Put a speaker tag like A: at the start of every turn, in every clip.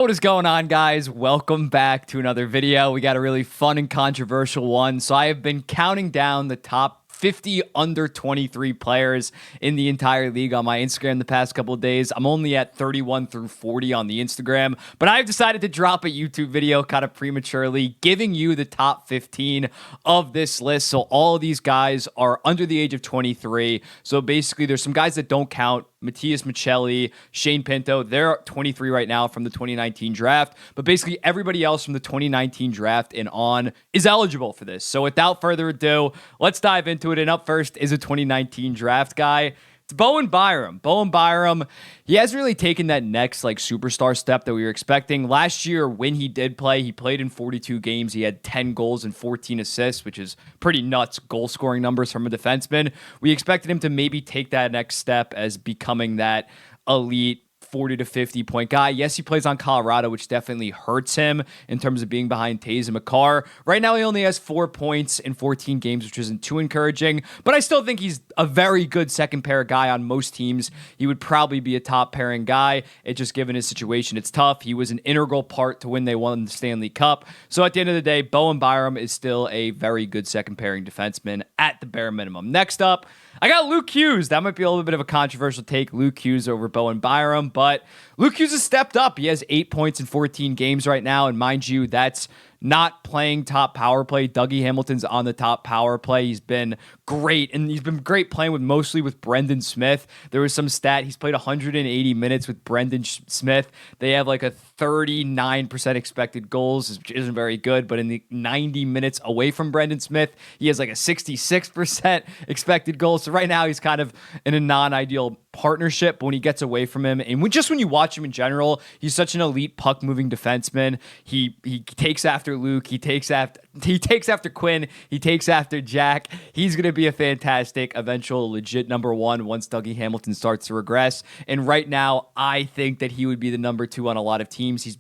A: What is going on, guys? Welcome back to another video. We got a really fun and controversial one. So I have been counting down the top 50 under 23 players in the entire league on my Instagram the past couple of days. I'm only at 31 through 40 on the Instagram, but I've decided to drop a YouTube video kind of prematurely, giving you the top 15 of this list. So all of these guys are under the age of 23. So basically, there's some guys that don't count. Matias Michelli, Shane Pinto, they're 23 right now from the 2019 draft. But basically everybody else from the 2019 draft and on is eligible for this. So without further ado, let's dive into it. And up first is a 2019 draft guy. It's Bowen Byrum. Bowen Byrum, he hasn't really taken that next superstar step that we were expecting. Last year, when he did play, he played in 42 games. He had 10 goals and 14 assists, which is pretty nuts goal scoring numbers from a defenseman. We expected him to maybe take that next step as becoming that elite 40 to 50 point guy. Yes, he plays on Colorado, which definitely hurts him in terms of being behind Taves and McCarr. Right now, he only has 4 points in 14 games, which isn't too encouraging, but I still think he's a very good second pair guy on most teams. He would probably be a top pairing guy. It just given his situation, it's tough. He was an integral part to when they won the Stanley Cup. So at the end of the day, Bowen Byrum is still a very good second pairing defenseman at the bare minimum. Next up, I got Luke Hughes. That might be a little bit of a controversial take, Luke Hughes over Bowen Byrum, but Luke Hughes has stepped up. He has 8 points in 14 games right now, and mind you, that's not playing top power play. Dougie Hamilton's on the top power play. He's been great, and he's been great playing mostly with Brendan Smith. There was some stat, he's played 180 minutes with Brendan Smith. They have like a 39% expected goals, which isn't very good, but in the 90 minutes away from Brendan Smith, he has like a 66% expected goals. So right now he's kind of in a non-ideal partnership, but when he gets away from him, and when you watch him in general, he's such an elite puck moving defenseman. He takes after Luke, he takes after Quinn, he takes after Jack. He's going to be a fantastic eventual legit number one once Dougie Hamilton starts to regress. And right now, I think that he would be the number two on a lot of teams. He's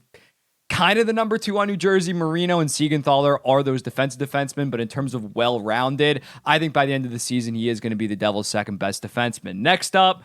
A: kind of the number two on New Jersey. Marino and Siegenthaler are those defensive defensemen, but in terms of well-rounded, I think by the end of the season, he is going to be the Devils' second best defenseman. Next up,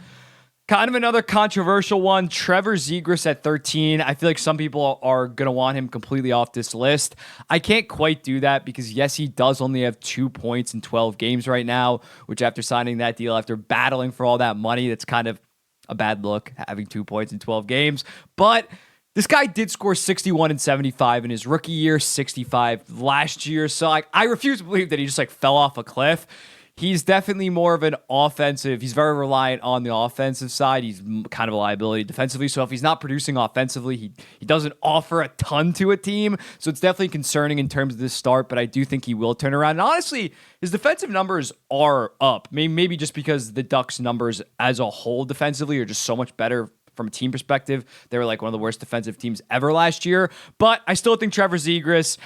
A: kind of another controversial one, Trevor Zegras at 13. I feel like some people are going to want him completely off this list. I can't quite do that because, yes, he does only have 2 points in 12 games right now, which after signing that deal, after battling for all that money, that's kind of a bad look, having 2 points in 12 games. But this guy did score 61 and 75 in his rookie year, 65 last year. So I refuse to believe that he just fell off a cliff. He's definitely more of an offensive. He's very reliant on the offensive side. He's kind of a liability defensively. So if he's not producing offensively, he doesn't offer a ton to a team. So it's definitely concerning in terms of this start, but I do think he will turn around. And honestly, his defensive numbers are up. Maybe just because the Ducks' numbers as a whole defensively are just so much better from a team perspective. They were like one of the worst defensive teams ever last year. But I still think Trevor Zegras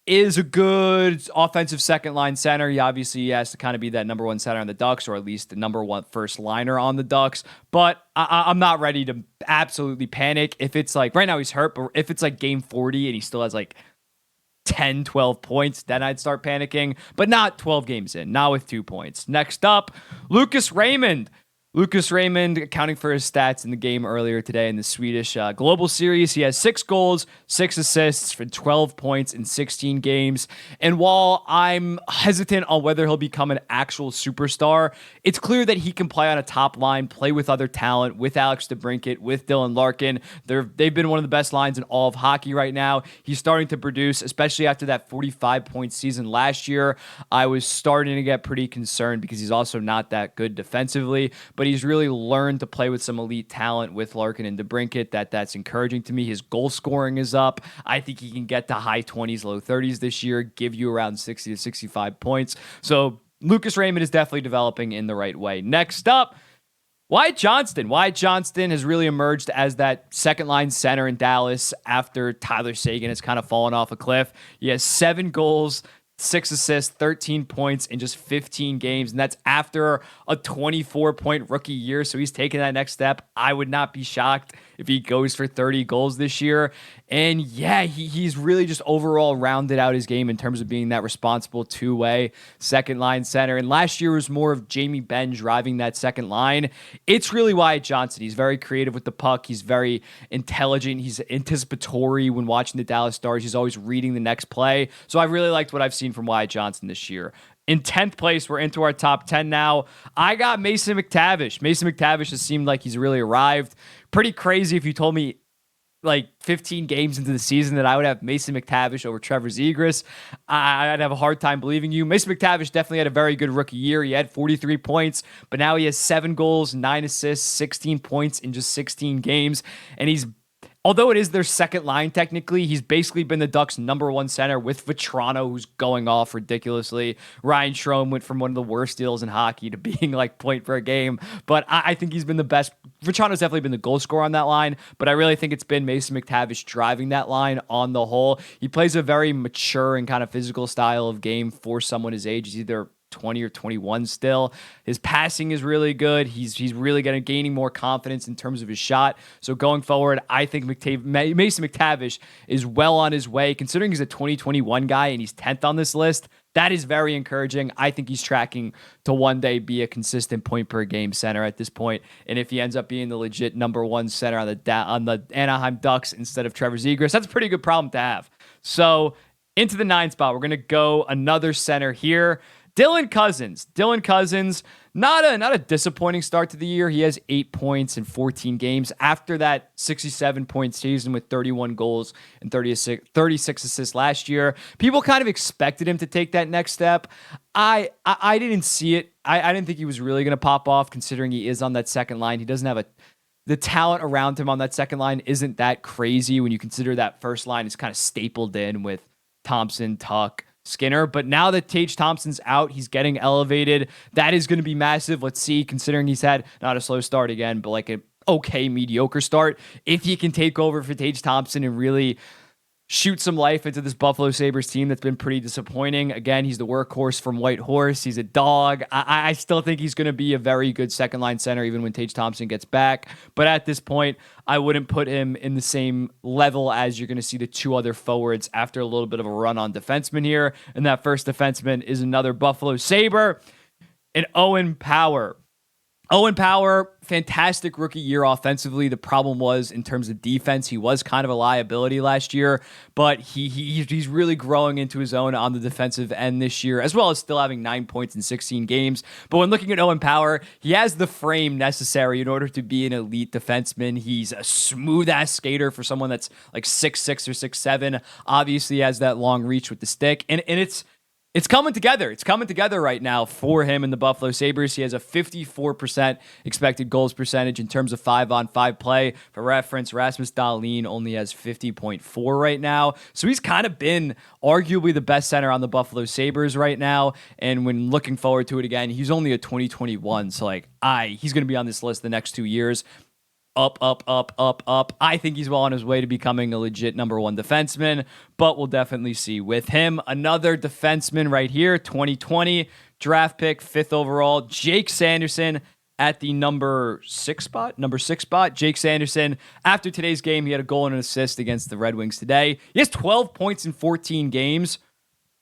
A: is a good offensive second line center. He obviously has to kind of be that number one center on the Ducks, or at least the number one first liner on the Ducks. But I'm not ready to absolutely panic. If it's right now he's hurt, but if it's game 40 and he still has 10, 12 points, then I'd start panicking. But not 12 games in, not with 2 points. Next up, Lucas Raymond. Lucas Raymond, accounting for his stats in the game earlier today in the Swedish Global Series, he has 6 goals, 6 assists for 12 points in 16 games. And while I'm hesitant on whether he'll become an actual superstar, it's clear that he can play on a top line, play with other talent, with Alex DeBrincat, with Dylan Larkin. They've been one of the best lines in all of hockey right now. He's starting to produce, especially after that 45-point season last year. I was starting to get pretty concerned because he's also not that good defensively, but he's really learned to play with some elite talent with Larkin and DeBrincat. That's encouraging to me. His goal scoring is up. I think he can get to high 20s, low 30s this year, give you around 60 to 65 points. So Lucas Raymond is definitely developing in the right way. Next up, Wyatt Johnston. Wyatt Johnston has really emerged as that second-line center in Dallas after Tyler Seguin has kind of fallen off a cliff. He has 7 goals, 6 assists, 13 points in just 15 games, and that's after a 24-point rookie year, so he's taking that next step. I would not be shocked if he goes for 30 goals this year. And yeah, he's really just overall rounded out his game in terms of being that responsible two-way second line center. And last year was more of Jamie Benn driving that second line. It's really Wyatt Johnston. He's very creative with the puck. He's very intelligent. He's anticipatory when watching the Dallas Stars. He's always reading the next play. So I really liked what I've seen from Wyatt Johnston this year. In 10th place, we're into our top 10 now. I got Mason McTavish. Mason McTavish has seemed like he's really arrived. Pretty crazy if you told me like 15 games into the season that I would have Mason McTavish over Trevor Sire. I'd have a hard time believing you. Mason McTavish definitely had a very good rookie year. He had 43 points, but now he has 7 goals, 9 assists, 16 points in just 16 games. And although it is their second line, technically, he's basically been the Ducks' number 1 center with Vetrano, who's going off ridiculously. Ryan Strome went from one of the worst deals in hockey to being like point per game. But I think he's been the best. Vetrano's definitely been the goal scorer on that line, but I really think it's been Mason McTavish driving that line on the whole. He plays a very mature and kind of physical style of game for someone his age. He's either 20 or 21 still. His passing is really good. He's really gaining more confidence in terms of his shot. So going forward, I think Mason McTavish is well on his way. Considering he's a 2021 guy and he's 10th on this list, that is very encouraging. I think he's tracking to one day be a consistent point per game center at this point. And if he ends up being the legit number 1 center on the Anaheim Ducks instead of Trevor Sire, that's a pretty good problem to have. So into the 9th spot, we're going to go another center here. Dylan Cozens, not a disappointing start to the year. He has 8 points in 14 games after that 67-point season with 31 goals and 36 assists last year. People kind of expected him to take that next step. I didn't see it. I didn't think he was really going to pop off considering he is on that second line. He doesn't have the talent around him on that second line isn't that crazy when you consider that first line is kind of stapled in with Thompson, Tuck, Skinner. But now that Tage Thompson's out, he's getting elevated. That is going to be massive. Let's see, considering he's had not a slow start again, but like an okay mediocre start. If he can take over for Tage Thompson and really shoot some life into this Buffalo Sabres team that's been pretty disappointing. Again, he's the workhorse from White Horse. He's a dog. I still think he's going to be a very good second line center even when Tage Thompson gets back. But at this point, I wouldn't put him in the same level as you're going to see the 2 other forwards after a little bit of a run on defenseman here. And that first defenseman is another Buffalo Sabre, and Owen Power. Owen Power, fantastic rookie year offensively. The problem was in terms of defense, he was kind of a liability last year, but he's really growing into his own on the defensive end this year, as well as still having 9 points in 16 games. But when looking at Owen Power, he has the frame necessary in order to be an elite defenseman. He's a smooth-ass skater for someone that's like 6'6" or 6'7". Obviously, he has that long reach with the stick, and it's coming together. It's coming together right now for him in the Buffalo Sabres. He has a 54% expected goals percentage in terms of 5-on-5 play. For reference, Rasmus Dahlin only has 50.4 right now. So he's kind of been arguably the best center on the Buffalo Sabres right now. And when looking forward to it again, he's only a 2021. So he's going to be on this list the next 2 years. Up. I think he's well on his way to becoming a legit number 1 defenseman, but we'll definitely see with him. Another defenseman right here, 2020 draft pick, 5th overall, Jake Sanderson at the number 6 spot. Jake Sanderson, after today's game, he had a goal and an assist against the Red Wings today. He has 12 points in 14 games.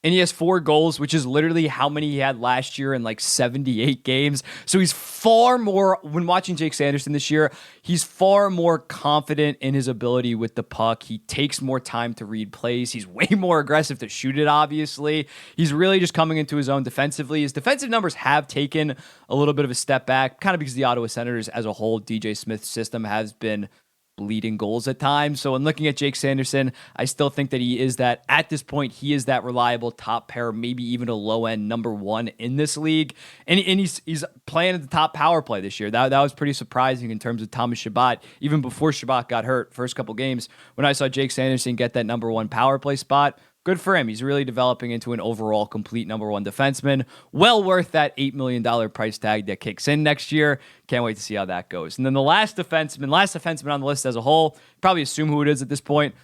A: And he has 4 goals, which is literally how many he had last year in like 78 games. So he's far more, when watching Jake Sanderson this year, he's far more confident in his ability with the puck. He takes more time to read plays. He's way more aggressive to shoot it, obviously. He's really just coming into his own defensively. His defensive numbers have taken a little bit of a step back, kind of because the Ottawa Senators as a whole, DJ Smith's system has been bleeding goals at times. So in looking at Jake Sanderson, I still think that he is that, at this point, he is that reliable top pair, maybe even a low-end number 1 in this league. And he's playing at the top power play this year. That was pretty surprising in terms of Thomas Chabot. Even before Chabot got hurt, first couple games, when I saw Jake Sanderson get that number 1 power play spot, good for him. He's really developing into an overall complete number 1 defenseman. Well worth that $8 million price tag that kicks in next year. Can't wait to see how that goes. And then the last defenseman on the list as a whole, probably assume who it is at this point.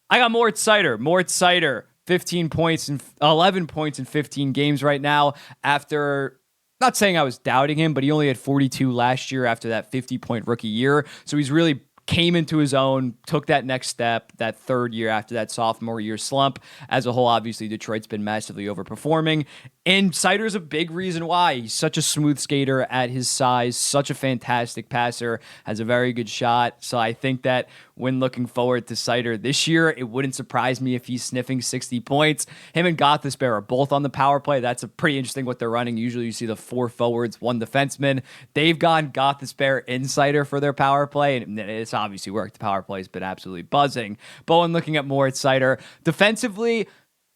A: I got Moritz Seider, 15 points and 11 points in 15 games right now after, not saying I was doubting him, but he only had 42 last year after that 50-point rookie year. So he's really came into his own, took that next step, that third year after that sophomore year slump. As a whole, obviously, Detroit's been massively overperforming. And Cider's a big reason why. He's such a smooth skater at his size, such a fantastic passer, has a very good shot. So I think that when looking forward to Cider this year, it wouldn't surprise me if he's sniffing 60 points. Him and Gothisbehere are both on the power play. That's a pretty interesting what they're running. Usually you see the 4 forwards, 1 defenseman. They've gone Gothisbehere and Cider for their power play, and it's obviously worked. The power play has been absolutely buzzing. Bowen looking at more at Cider. Defensively,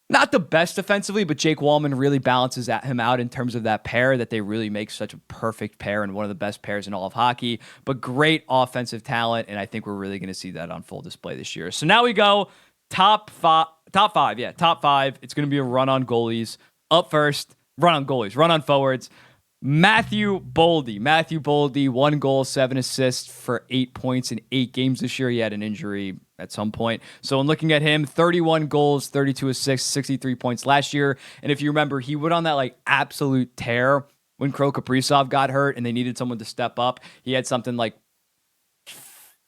A: not the best defensively, but Jake Wallman really balances him out in terms of that pair, that they really make such a perfect pair and one of the best pairs in all of hockey. But great offensive talent, and I think we're really going to see that on full display this year. So now we go top five. It's going to be a run on goalies. Up first, run on goalies, run on forwards. Matthew Baldi. 1 goal, 7 assists for 8 points in 8 games this year. He had an injury at some point. So in looking at him, 31 goals, 32 assists, 63 points last year. And if you remember, he went on that like absolute tear when Kirill Kaprizov got hurt and they needed someone to step up. He had something like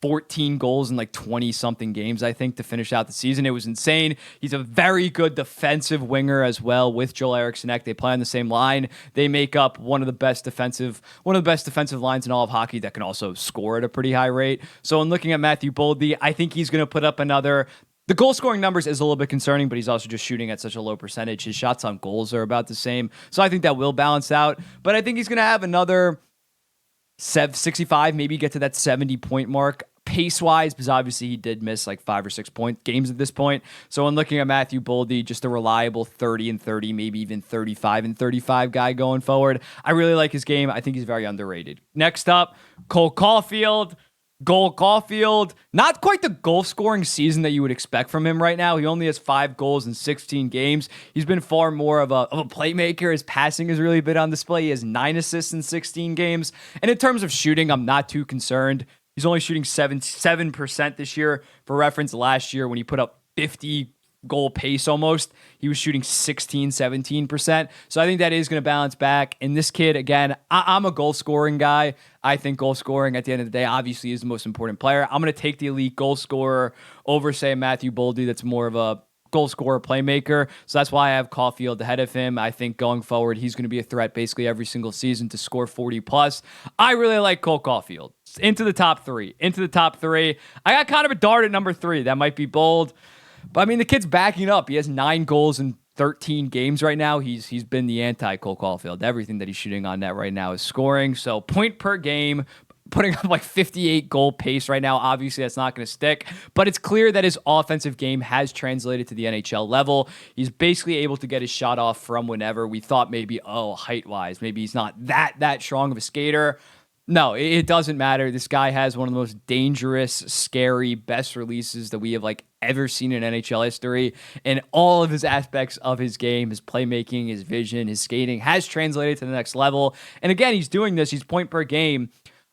A: 14 goals in like 20 something games, I think, to finish out the season. It was insane. He's a very good defensive winger as well with Joel Eriksson Ek. They play on the same line. They make up one of the best defensive lines in all of hockey that can also score at a pretty high rate. So in looking at Matthew Baldi, I think he's going to put up another. The goal scoring numbers is a little bit concerning, but he's also just shooting at such a low percentage. His shots on goals are about the same. So I think that will balance out. But I think he's going to have another 65, maybe get to that 70-point mark pace-wise, because obviously he did miss like 5 or 6 point games at this point. So when looking at Matthew Baldi, just a reliable 30 and 30, maybe even 35 and 35 guy going forward. I really like his game. I think he's very underrated. Next up, Coffield. Coffield, not quite the goal scoring season that you would expect from him right now. He only has 5 goals in 16 games. He's been far more of a playmaker. His passing has really been on display. He has 9 assists in 16 games. And in terms of shooting, I'm not too concerned. He's only shooting 7% this year. For reference, last year when he put up 50 goal pace almost, he was shooting 17%. So I think that is going to balance back. And this kid, again, I'm a goal scoring guy. I think goal scoring at the end of the day obviously is the most important player. I'm going to take the elite goal scorer over, say, Matthew Baldi, that's more of a goal scorer playmaker. So that's why I have Coffield ahead of him. I think going forward, he's going to be a threat basically every single season to score 40 plus. I really like Cole Coffield. Into the top three. I got kind of a dart at number 3. That might be bold. But I mean, the kid's backing up. He has 9 goals in 13 games right now. He's been the anti-Cole Coffield. Everything that he's shooting on net right now is scoring. So point per game, putting up like 58 goal pace right now. Obviously, that's not going to stick. But it's clear that his offensive game has translated to the NHL level. He's basically able to get his shot off from whenever. We thought maybe, height-wise, maybe he's not that strong of a skater. No, it doesn't matter. This guy has one of the most dangerous, scary, best releases that we have like ever seen in NHL history. And all of his aspects of his game, his playmaking, his vision, his skating has translated to the next level. And again, he's doing this. He's point per game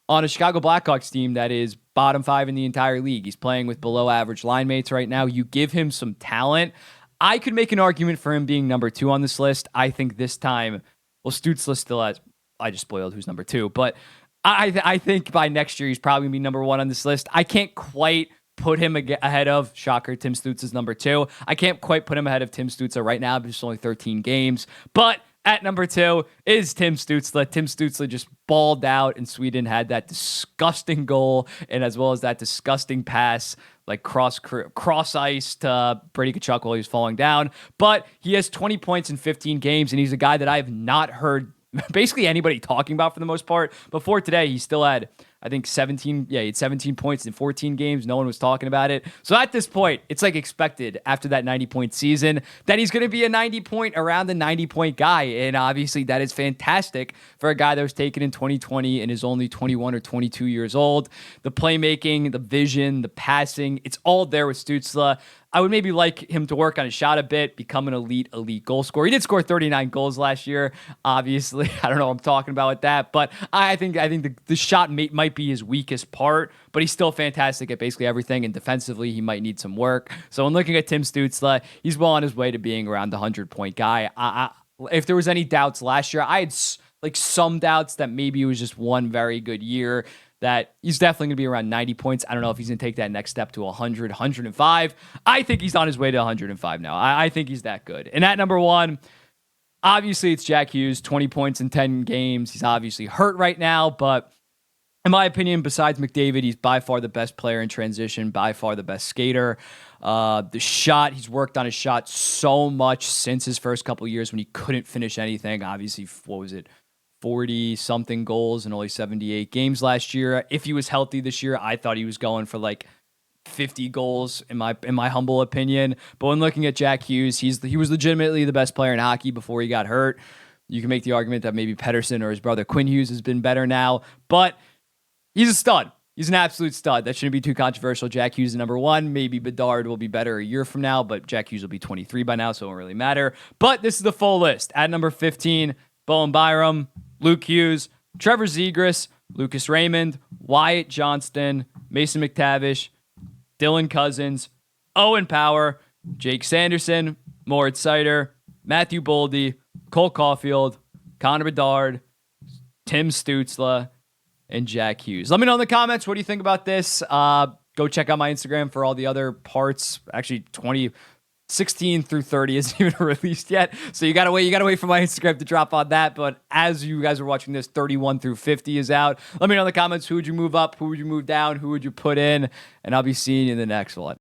A: on a Chicago Blackhawks team that is bottom 5 in the entire league. He's playing with below average line mates right now. You give him some talent. I could make an argument for him being number 2 on this list. I think this time, Stutz still has, I just spoiled who's number 2, but I think by next year, he's probably going to be number 1 on this list. I can't quite put him ahead of, shocker, Tim Stutz is number 2. I can't quite put him ahead of Tim Stützle right now because it's only 13 games. But at number 2 is Tim Stützle. Tim Stützle just balled out, and Sweden had that disgusting goal, and as well as that disgusting pass, like cross ice to Brady Tkachuk while he was falling down. But he has 20 points in 15 games, and he's a guy that I have not heard basically anybody talking about for the most part. Before today, he still had, I think, 17 points in 14 games. No one was talking about it. So at this point, it's like expected after that 90-point season that he's going to be around the 90-point guy. And obviously that is fantastic for a guy that was taken in 2020 and is only 21 or 22 years old. The playmaking, the vision, the passing, it's all there with Stützle. I would maybe like him to work on his shot a bit, become an elite goal scorer. He did score 39 goals last year. Obviously, I don't know what I'm talking about with that, but I think the shot might be his weakest part, but he's still fantastic at basically everything, and defensively, he might need some work. So when looking at Tim Stützle, he's well on his way to being around the 100-point guy. If there was any doubts last year, I had like some doubts that maybe it was just one very good year. that he's definitely going to be around 90 points. I don't know if he's going to take that next step to 100, 105. I think he's on his way to 105 now. I think he's that good. And at number 1, obviously it's Jack Hughes, 20 points in 10 games. He's obviously hurt right now, but in my opinion, besides McDavid, he's by far the best player in transition, by far the best skater. The shot, he's worked on his shot so much since his first couple of years when he couldn't finish anything. Obviously, 40-something goals in only 78 games last year. If he was healthy this year, I thought he was going for like 50 goals in my humble opinion. But when looking at Jack Hughes, he was legitimately the best player in hockey before he got hurt. You can make the argument that maybe Pettersson or his brother Quinn Hughes has been better now, but he's a stud. He's an absolute stud. That shouldn't be too controversial. Jack Hughes is number 1. Maybe Bedard will be better a year from now, but Jack Hughes will be 23 by now, so it won't really matter. But this is the full list. At number 15, Bowen Byrum, Luke Hughes, Trevor Zegras, Lucas Raymond, Wyatt Johnston, Mason McTavish, Dylan Cousins, Owen Power, Jake Sanderson, Moritz Seider, Matthew Baldi, Cole Coffield, Connor Bedard, Tim Stützle, and Jack Hughes. Let me know in the comments, what do you think about this? Go check out my Instagram for all the other parts. Actually, 16 through 30 isn't even released yet, so you gotta wait for my Instagram to drop on that. But as you guys are watching this, 31 through 50 is out. Let me know in the comments, who would you move up, who would you move down, who would you put in, and I'll be seeing you in the next one.